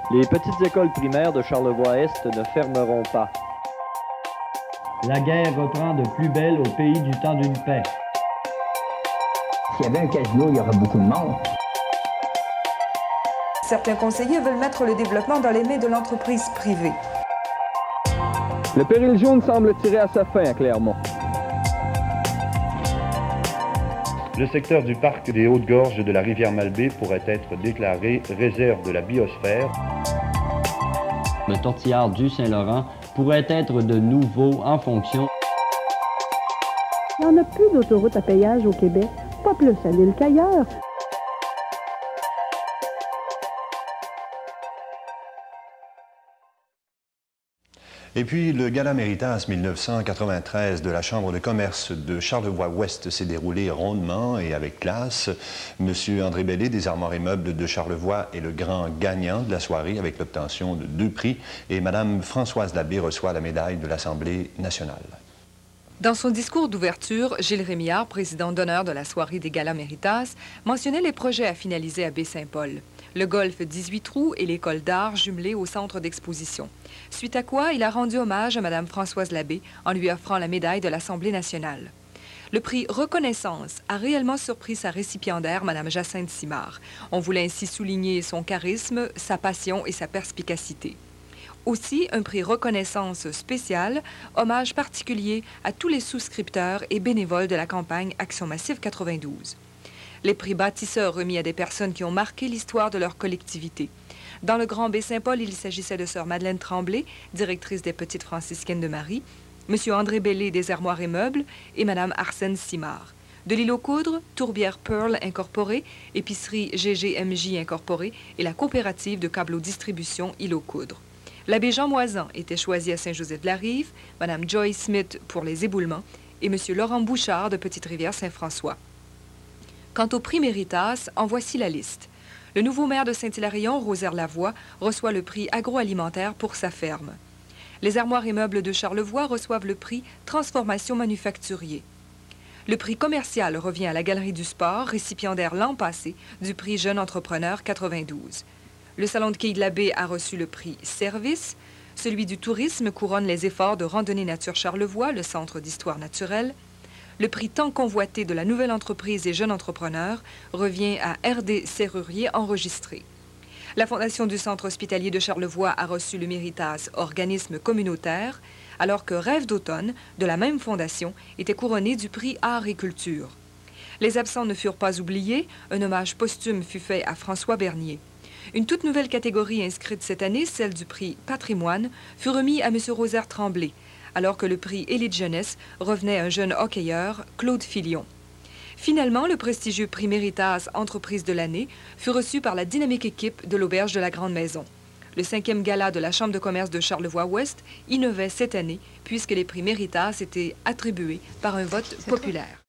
Les petites écoles primaires de Charlevoix-Est ne fermeront pas. La guerre reprend de plus belle au pays du temps d'une paix. S'il y avait un casino, il y aurait beaucoup de monde. Certains conseillers veulent mettre le développement dans les mains de l'entreprise privée. Le péril jaune semble tirer à sa fin à Clermont. Le secteur du parc des Hautes-Gorges de la rivière Malbaie pourrait être déclaré réserve de la biosphère. Le tortillard du Saint-Laurent pourrait être de nouveau en fonction. Il n'y en a plus d'autoroute à péage au Québec, pas plus à l'île qu'ailleurs. Et puis, le Gala Méritas 1993 de la Chambre de commerce de Charlevoix-Ouest s'est déroulé rondement et avec classe. Monsieur André Bellé des Armoires et Meubles de Charlevoix est le grand gagnant de la soirée avec l'obtention de 2 prix. Et Madame Françoise Labbé reçoit la médaille de l'Assemblée nationale. Dans son discours d'ouverture, Gilles Rémillard, président d'honneur de la soirée des Galas Méritas, mentionnait les projets à finaliser à Baie-Saint-Paul. Le golf 18 trous et l'école d'art jumelée au centre d'exposition. Suite à quoi, il a rendu hommage à Mme Françoise Labbé en lui offrant la médaille de l'Assemblée nationale. Le prix Reconnaissance a réellement surpris sa récipiendaire, Mme Jacinthe Simard. On voulait ainsi souligner son charisme, sa passion et sa perspicacité. Aussi, un prix Reconnaissance spécial, hommage particulier à tous les souscripteurs et bénévoles de la campagne Action Massive 92. Les prix bâtisseurs remis à des personnes qui ont marqué l'histoire de leur collectivité. Dans le Grand Baie-Saint-Paul, il s'agissait de sœur Madeleine Tremblay, directrice des Petites Franciscaines de Marie, M. André Bellé des Armoires et Meubles et Mme Arsène Simard. De l'île aux Coudres, Tourbière Pearl Incorporée, Épicerie GGMJ Incorporée et la coopérative de câbleau-distribution Île aux Coudres. L'abbé Jean Moisan était choisi à Saint-Joseph-de-la-Rive, Mme Joy Smith pour les éboulements et M. Laurent Bouchard de Petite-Rivière-Saint-François. Quant au prix Méritas, en voici la liste. Le nouveau maire de Saint-Hilarion, Rosaire Lavoie, reçoit le prix agroalimentaire pour sa ferme. Les Armoires et Meubles de Charlevoix reçoivent le prix Transformation manufacturier. Le prix commercial revient à la Galerie du Sport, récipiendaire l'an passé du prix Jeune Entrepreneur 92. Le Salon de quilles de la Baie a reçu le prix Service. Celui du tourisme couronne les efforts de Randonnée Nature Charlevoix, le Centre d'histoire naturelle. Le prix tant convoité de la nouvelle entreprise et jeunes entrepreneurs revient à RD Serrurier enregistré. La Fondation du Centre hospitalier de Charlevoix a reçu le Méritas organisme communautaire, alors que Rêve d'automne, de la même fondation, était couronné du prix Art et Culture. Les absents ne furent pas oubliés, un hommage posthume fut fait à François Bernier. Une toute nouvelle catégorie inscrite cette année, celle du prix Patrimoine, fut remis à M. Rosaire Tremblay, alors que le prix Élite Jeunesse revenait à un jeune hockeyeur, Claude Filion. Finalement, le prestigieux prix Méritas Entreprise de l'année fut reçu par la dynamique équipe de l'Auberge de la Grande Maison. Le 5e gala de la Chambre de commerce de Charlevoix-Ouest innovait cette année puisque les prix Méritas étaient attribués par un vote populaire.